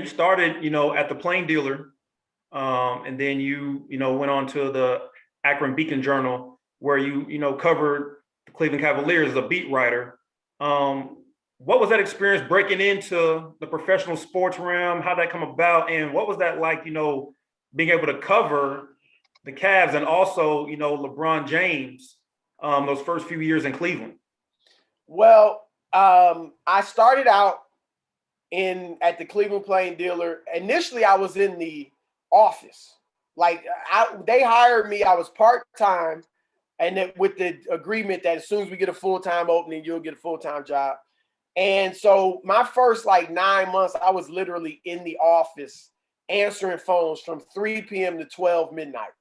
you started, at the Plain Dealer, and then you went on to the Akron Beacon Journal, where you covered the Cleveland Cavaliers as a beat writer. What was that experience breaking into the professional sports realm? How'd that come about? And what was that like, being able to cover the Cavs and also, LeBron James, those first few years in Cleveland? Well, I started out at the Cleveland Plain Dealer. Initially, I was in the office. Like they hired me. I was part-time, and then with the agreement that as soon as we get a full-time opening, you'll get a full-time job. And so my first 9 months, I was literally in the office answering phones from 3 p.m. to 12 midnight.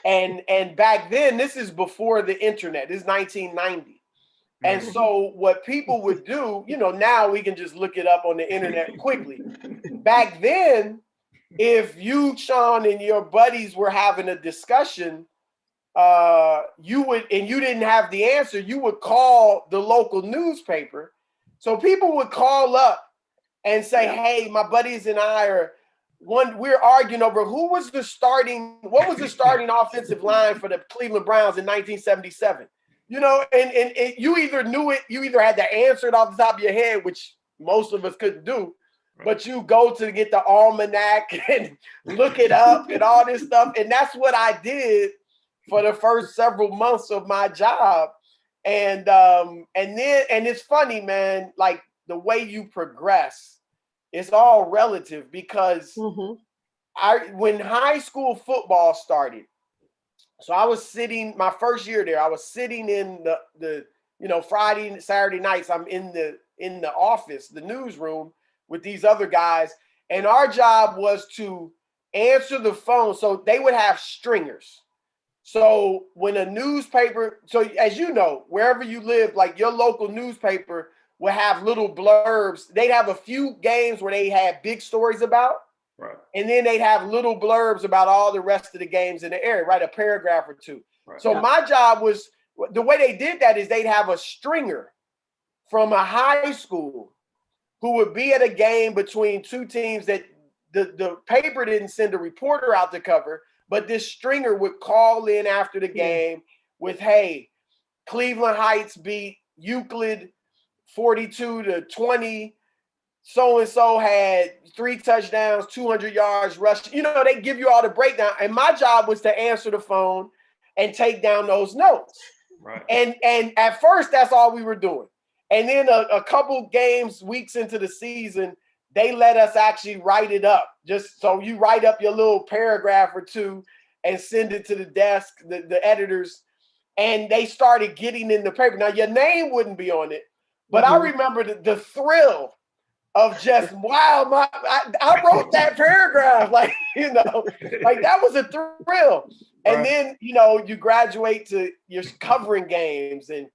And back then, this is before the internet. This is 1990. And so what people would do, now we can just look it up on the internet quickly. Back then, if you, Sean, and your buddies were having a discussion, you didn't have the answer, you would call the local newspaper. So people would call up and say, hey, my buddies and I we're arguing over what was the starting offensive line for the Cleveland Browns in 1977. And you either knew it, you either had to answer it off the top of your head, which most of us couldn't do, but you go to get the almanac and look it up and all this stuff. And that's what I did for the first several months of my job. And it's funny, man, like the way you progress, it's all relative because when high school football started, so I was sitting my first year there. I was sitting in the Friday and Saturday nights. I'm in the office, the newsroom with these other guys, and our job was to answer the phone. So they would have stringers. So when a newspaper, so as you know, wherever you live, like your local newspaper would have little blurbs. They'd have a few games where they had big stories about. Right. And then they'd have little blurbs about all the rest of the games in the area, right? A paragraph or two. Right. So my job was, the way they did that is they'd have a stringer from a high school who would be at a game between two teams that the paper didn't send a reporter out to cover, but this stringer would call in after the game with, hey, Cleveland Heights beat Euclid 42-20. So-and-so had 3 touchdowns, 200 yards rushing. They give you all the breakdown. And my job was to answer the phone and take down those notes. Right. And at first, that's all we were doing. And then a couple weeks into the season, they let us actually write it up. Just so you write up your little paragraph or two and send it to the desk, the editors. And they started getting in the paper. Now, your name wouldn't be on it. But I remember the thrill of just, wow, I wrote that paragraph, like that was a thrill. And then, you graduate to you're covering games and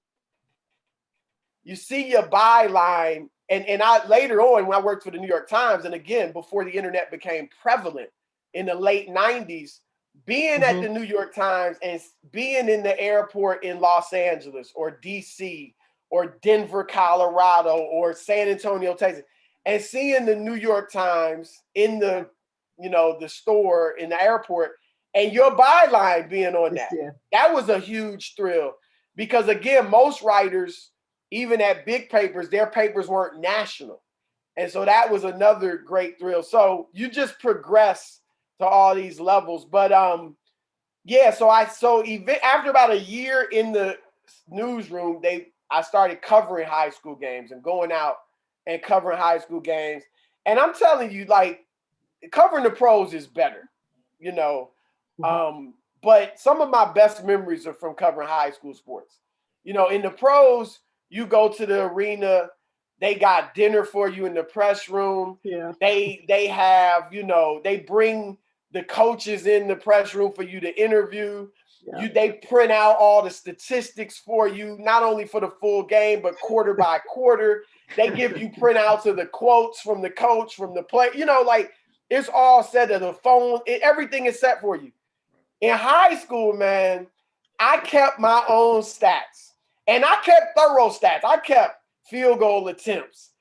you see your byline. And I later on, when I worked for the New York Times, and again, before the internet became prevalent in the late 90s, being at the New York Times and being in the airport in Los Angeles or DC or Denver, Colorado, or San Antonio, Texas, and seeing the New York Times in the store in the airport and your byline being on that, that was a huge thrill because, again, most writers, even at big papers, their papers weren't national. And so that was another great thrill. So you just progress to all these levels. But after about a year in the newsroom, I started covering high school games and going out and covering high school games. And I'm telling you, like, covering the pros is better, but some of my best memories are from covering high school sports. In the pros, you go to the arena, they got dinner for you in the press room. Yeah. They have, they bring the coaches in the press room for you to interview. Yeah. They print out all the statistics for you, not only for the full game, but quarter by quarter. They give you printouts of the quotes from the coach, from the play. It's all set to the phone. Everything is set for you. In high school, man, I kept my own stats. And I kept thorough stats. I kept field goal attempts.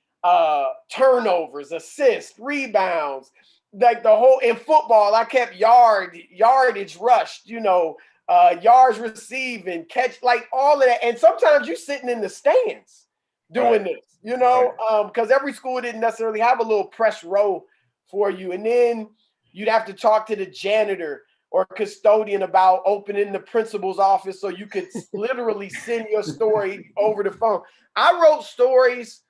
turnovers, assists, rebounds, like the whole in football. I kept yardage rushed, yards receiving, catch, like all of that. And sometimes you sitting in the stands doing this, because every school didn't necessarily have a little press row for you. And then you'd have to talk to the janitor or custodian about opening the principal's office so you could literally send your story over the phone. I wrote stories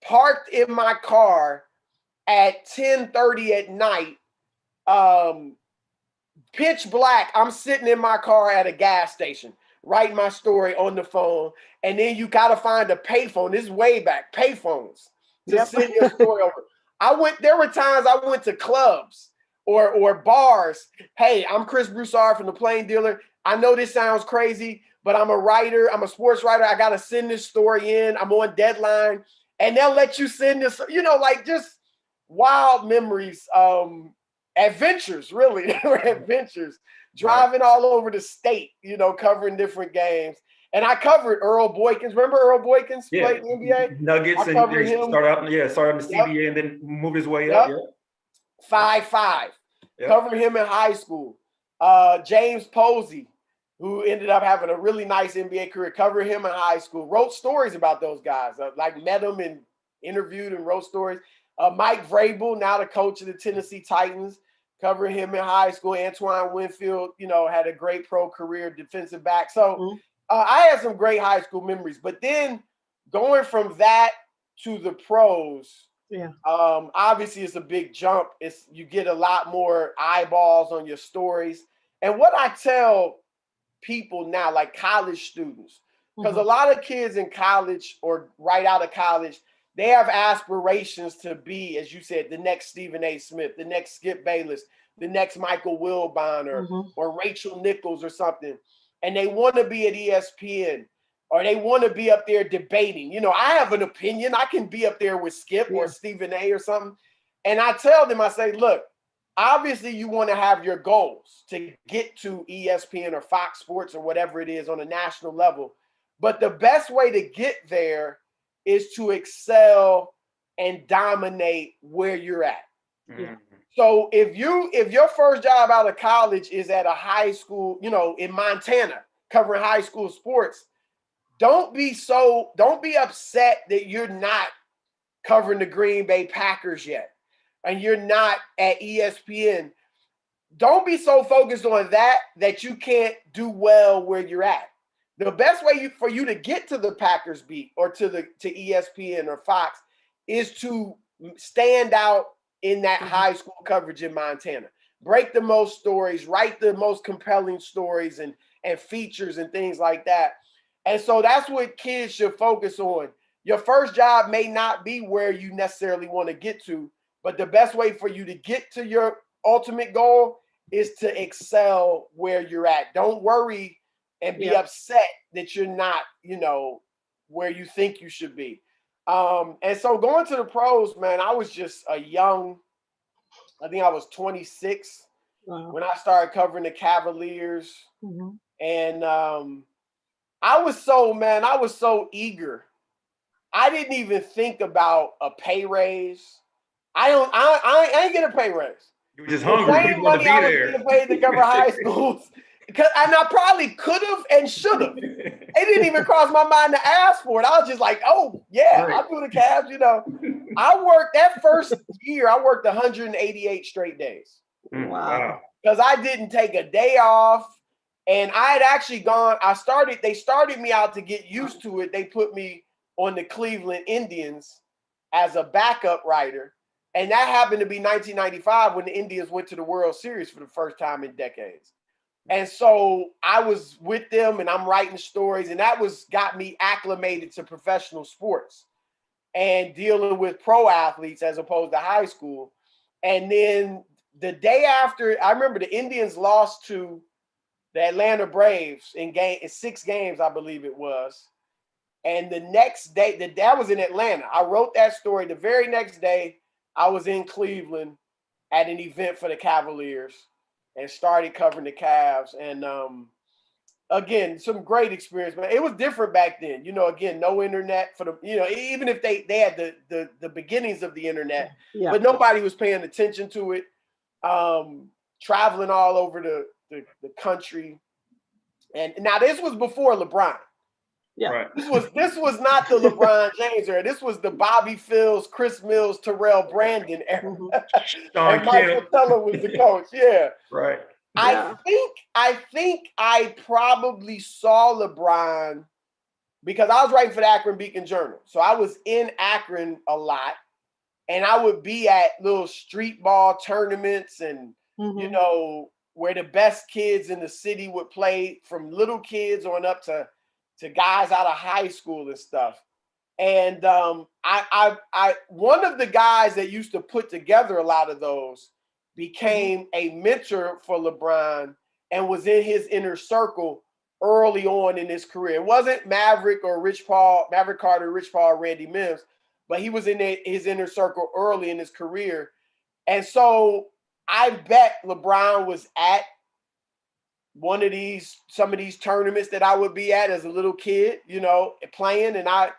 parked in my car at 10:30 at night, pitch black. I'm sitting in my car at a gas station, writing my story on the phone. And then you got to find a payphone. This is way back, payphones to send your story over. There were times I went to clubs or bars. Hey, I'm Chris Broussard from the Plain Dealer. I know this sounds crazy, but I'm a writer. I'm a sports writer. I got to send this story in. I'm on deadline. And they'll let you send this, like just wild memories, adventures, really. They were adventures, driving all over the state, covering different games. And I covered Earl Boykins. Remember Earl Boykins played in the NBA? Nuggets, and started out in the CBA and then moved his way up. 5'5". Covered him in high school. James Posey, who ended up having a really nice NBA career, covered him in high school, wrote stories about those guys, like met them and interviewed and wrote stories. Mike Vrabel, now the coach of the Tennessee Titans, covered him in high school. Antoine Winfield, had a great pro career, defensive back. So I had some great high school memories. But then going from that to the pros, obviously it's a big jump. You get a lot more eyeballs on your stories. And what I tell people now, like college students, because a lot of kids in college or right out of college, they have aspirations to be, as you said, the next Stephen A. Smith, the next Skip Bayless, the next Michael Wilbon or Rachel Nichols or something. And they want to be at ESPN or they want to be up there debating. I have an opinion. I can be up there with Skip or Stephen A. or something. And I tell them, I say, look, obviously you want to have your goals to get to ESPN or Fox Sports or whatever it is on a national level. But the best way to get there is to excel and dominate where you're at. So if your first job out of college is at a high school, in Montana, covering high school sports, don't be upset that you're not covering the Green Bay Packers yet and you're not at ESPN. Don't be so focused on that you can't do well where you're at. The best way for you to get to the Packers beat or to ESPN or Fox is to stand out in that high school coverage in Montana. Break the most stories, write the most compelling stories and features and things like that. And so that's what kids should focus on. Your first job may not be where you necessarily want to get to, but the best way for you to get to your ultimate goal is to excel where you're at. Don't worry and be upset that you're not, where you think you should be. And so going to the pros, man, I was just I think I was 26 when I started covering the Cavaliers. And I was so eager. I didn't even think about a pay raise. I ain't get a pay raise. You were just hungry. You want to be there. I was getting paid to cover high schools. And I probably could have and should have. It didn't even cross my mind to ask for it. I was just like, oh, yeah, I'll do the Cavs, I worked that first year, I worked 188 straight days. Wow. Because I didn't take a day off. And I had actually they started me out to get used to it. They put me on the Cleveland Indians as a backup writer. And that happened to be 1995 when the Indians went to the World Series for the first time in decades. And so I was with them and I'm writing stories, and that got me acclimated to professional sports and dealing with pro athletes as opposed to high school. And then the day after, I remember the Indians lost to the Atlanta Braves in 6 games, I believe it was. And the next day, that was in Atlanta. I wrote that story. The very next day, I was in Cleveland at an event for the Cavaliers and started covering the Cavs. And again, some great experience, man. It was different back then. You know, again, no internet for the, you know, even if they had the beginnings of the internet, but nobody was paying attention to it. Traveling all over the country. And now this was before LeBron. Yeah. Right. This was not the LeBron James era. This was the Bobby Phills, Chris Mills, Terrell Brandon era. And Michael Teller was the coach. Yeah. Right. I think I probably saw LeBron because I was writing for the Akron Beacon Journal. So I was in Akron a lot, and I would be at little street ball tournaments and, you know, where the best kids in the city would play, from little kids on up to guys out of high school and stuff. And I one of the guys that used to put together a lot of those became a mentor for LeBron and was in his inner circle early on in his career. It wasn't Maverick Carter, Rich Paul, Randy Mims, but he was in his inner circle early in his career. And so I bet LeBron was at some of these tournaments that I would be at as a little kid, you know, playing. And I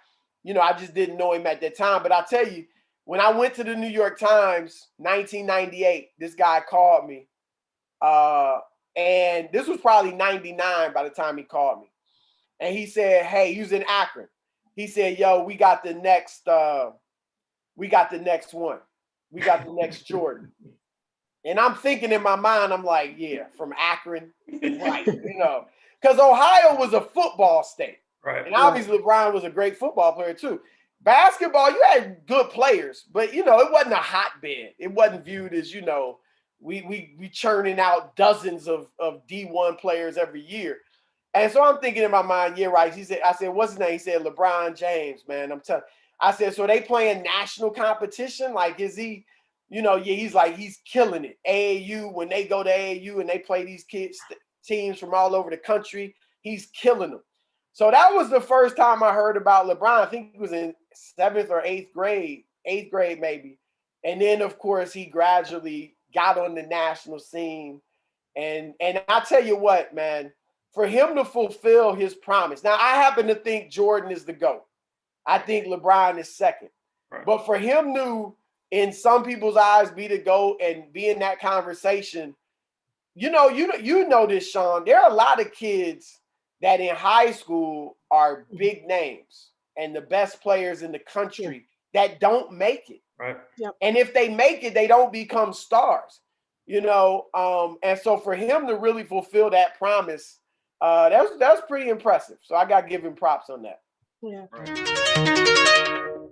just didn't know him at that time. But I'll tell you, when I went to the New York Times, 1998, this guy called me. And this was probably 99 by the time he called me. And he said, hey, he was in Akron. He said, yo, we got the next one. We got the next Jordan. And I'm thinking in my mind, I'm like, yeah, from Akron, right? You know, because Ohio was a football state. Right. And obviously LeBron was a great football player too. Basketball, you had good players, but, you know, it wasn't a hotbed. It wasn't viewed as, you know, we churning out dozens of D1 players every year. And so I'm thinking in my mind, yeah, right. I said, what's his name? He said, LeBron James, man. I said, so they playing national competition? Like, is he, you know, yeah, he's killing it. AAU, when they go to AAU and they play these teams from all over the country, he's killing them. So that was the first time I heard about LeBron. I think he was in 7th or 8th grade maybe. And then, of course, he gradually got on the national scene. And I tell you what, man, for him to fulfill his promise. Now, I happen to think Jordan is the GOAT. I think LeBron is second. Right. But for him to, in some people's eyes, be the GOAT and be in that conversation, you know this, Sean. There are a lot of kids that in high school are big names and the best players in the country that don't make it. Right. Yep. And if they make it, they don't become stars, you know. And so for him to really fulfill that promise, that was pretty impressive. So I got to give him props on that. Yeah. Right.